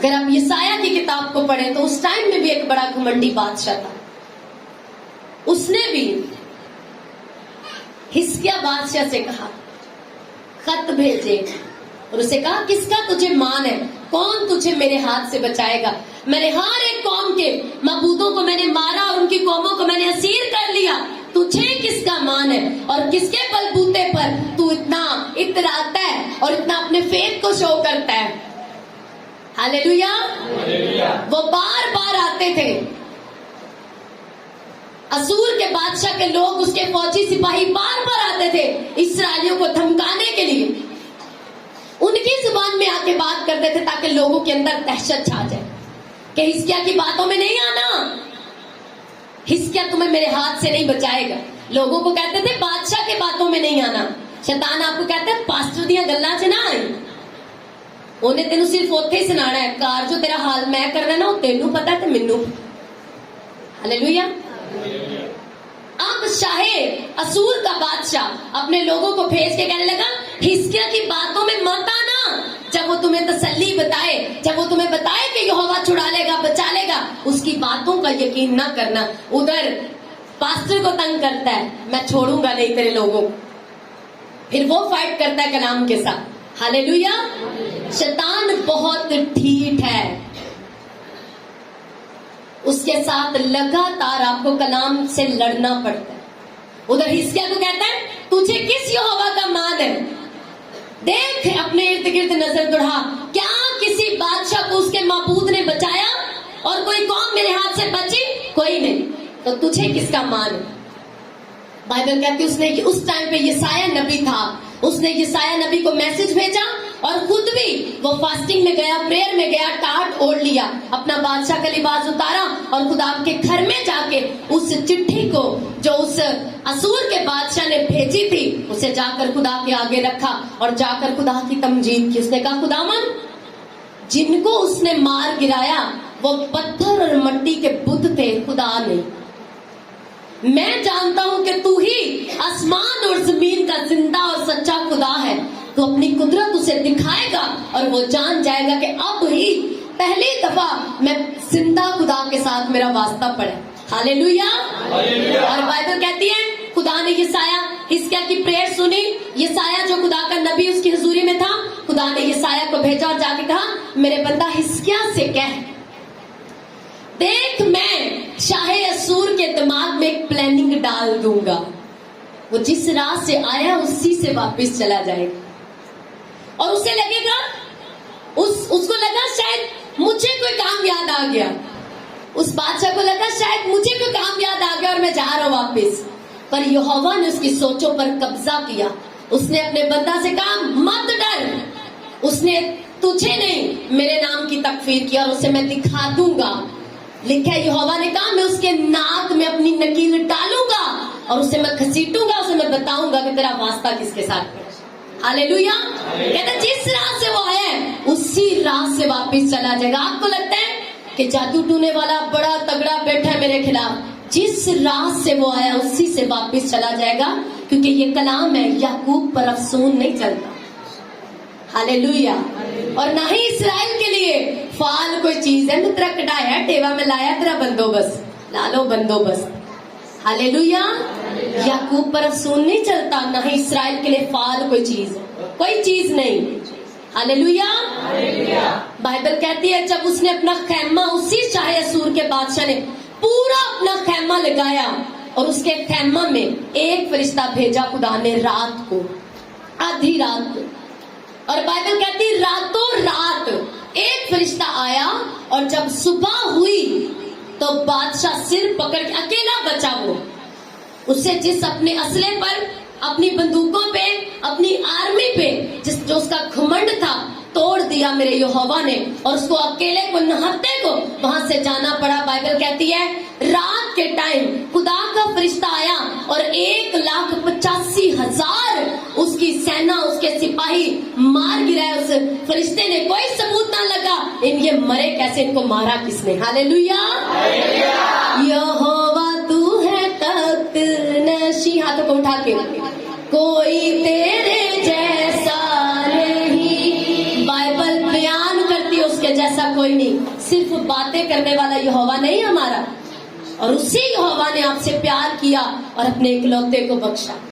अगर आप यसाया की किताब को पढ़े तो उस टाइम में भी एक बड़ा घमंडी बादशाह था। उसने भी हिजकिय्याह बादशाह से कहा, खत भेजे, और उसे कहा किसका तुझे मान है, कौन तुझे मेरे हाथ से बचाएगा? मैंने हर एक कौम के मबूदों को मैंने मारा और उनकी कौमों को मैंने असीर कर लिया, तुझे किसका मान है और किसके बलबूते पर तू इतना इतराता है और इतना अपने फेथ को शो करता है? हालेलुया। वो बार बार आते थे, असूर के बादशाह के लोग, उसके फौजी सिपाही बार बार आते थे इस्राएलियों को धमकाने के लिए। उनकी जुबान में आके बात करते थे ताकि लोगों के अंदर दहशत छा जाए कि हिजकिय्याह की बातों में नहीं आना, हिजकिय्याह तुम्हें मेरे हाथ से नहीं बचाएगा। लोगों को कहते थे बादशाह के बातों में नहीं आना। शैतान आपको कहता है पास्टर दियां गल्लां च ना आई, उन्हें तेनू सिर्फ उत्थे ही सुनाना है, कार जो तेरा हाल मैं करना ना वो तेनू पता है ते मैनू। हालेलुया। अब शाहे असूर का बादशाह अपने लोगों को भेज के कहने लगा, हिजकिय्याह की बातों में मत आना। जब वो तुम्हें तसल्ली बताए, जब वो तुम्हें बताए कि यहोवा छुड़ा लेगा, बचा लेगा, उसकी बातों का यकीन ना करना। उधर पास्टर को तंग करता है, मैं छोड़ूंगा नहीं तेरे लोगों को, फिर वो फाइट करता है कलाम के साथ। हालेलुया। शैतान बहुत ढीठ है, उसके साथ लगातार आपको कलाम से लड़ना पड़ता है। उधर हिजकिय्याह को कहता है तुझे किस यहोवा का मान है? देख अपने इर्द गिर्द नजर दौड़ा, क्या किसी बादशाह को उसके माबूद ने बचाया और कोई कौम मेरे हाथ से बची? कोई नहीं, तो तुझे किसका मान है? बाइबल कहती है उसने उस टाइम पे यसाया नबी था, उसने यसाया नबी को मैसेज भेजा और खुद भी वो फास्टिंग में गया, प्रेयर में गया, टाट ओढ़ लिया, अपना बादशाह का लिबास उतारा और खुदा के घर में जाके उस चिट्ठी को जो उस असूर के बादशाह ने भेजी थी उसे जाकर खुदा के आगे रखा और जाकर खुदा की तमजीद की। उसने कहा खुदावन, जिनको उसने मार गिराया वो पत्थर और मिट्टी के बुत थे, खुदा नहीं। मैं जानता हूं कि तू ही आसमान और जमीन का जिंदा और सच्चा खुदा है। तो अपनी कुदरत उसे दिखाएगा और वो जान जाएगा कि अब ही पहली दफा मैं जिंदा खुदा के साथ मेरा वास्ता पड़े। हालेलुया। और बाइबल कहती है खुदा ने यसाया हिजकिय्याह की प्रेयर सुनी। यसाया जो खुदा का नबी उसकी हुजूरी में था, खुदा ने यसाया को भेजा और जाके कहा मेरे बंदा हिजकिय्याह से कह, देख मैं शाहे असूर के दिमाग में एक प्लानिंग डाल दूंगा, वो जिस राह से आया उसी से वापस चला जाएगा। और उसे लगेगा उसको लगा शायद मुझे कोई काम याद आ गया, उस बादशाह को लगा शायद मुझे कोई काम याद आ गया और मैं जा रहा हूं वापस। पर यहोवा ने उसकी सोचों पर कब्जा किया। उसने अपने बंदा से कहा मत डर, उसने तुझे नहीं मेरे नाम की तकफीर की और उसे मैं दिखा दूंगा। लिखा है यहोवा ने कहा मैं उसके नाक में अपनी नकील डालूंगा और उसे मैं घसीटूंगा, उसे मैं बताऊंगा कि तेरा वास्ता किसके साथ है। हालेलुया। कहते जिस राह से वो आया उसी राह से वापस चला जाएगा। आपको लगता है कि जादू टूने वाला बड़ा तगड़ा बैठा है मेरे खिलाफ, जिस राह से वो आया उसी से वापस चला जाएगा, क्योंकि ये कलाम है, याकूब पर अफसून नहीं चलता। हालेलुया। और ना ही इसराइल के लिए फाल कोई चीज है, मैं तेरा कटाया टेवा में लाया तेरा बंदोबस्त, ला लो बंदोबस्त। हालेलुया। याकूब पर अफसून नहीं चलता, ना ही इसराइल के लिए फाल कोई चीज है, कोई चीज नहीं। हालेलुया। बाइबल कहती है जब उसने अपना खैमा, उसी शाहे असूर के बादशाह ने पूरा अपना खैमा लगाया और उसके खैमा में एक फरिश्ता भेजा खुदा ने रात को, आधी रात को। और बाइबल कहती है रातों रात एक फरिश्ता आया और जब सुबह हुई तो बादशाह सिर पकड़ के अकेला बचा। वो उससे जिस अपने असले पर, अपनी बंदूकों पे, अपनी आर्मी पे जो उसका घमंड था तोड़ दिया मेरे यहोवा ने, और उसको अकेले को नहत्ते को वहां से जाना पड़ा। बाइबल कहती है रात के टाइम खुदा का फरिश्ता आया और 1,85,000 उसकी सेना, उसके सिपाही मार गिराए उस फरिश्ते ने। कोई सबूत ना लगा ये मरे कैसे, इनको मारा किसने। हालेलुया। यहोवा तू है तख्त नशी, हाथों को उठा के, कोई तेरे जैसा नहीं। बाइबल बयान करती है उसके जैसा कोई नहीं, सिर्फ बातें करने वाला यहोवा नहीं हमारा, और उसी यहोवा ने आपसे प्यार किया और अपने इकलौते को बख्शा।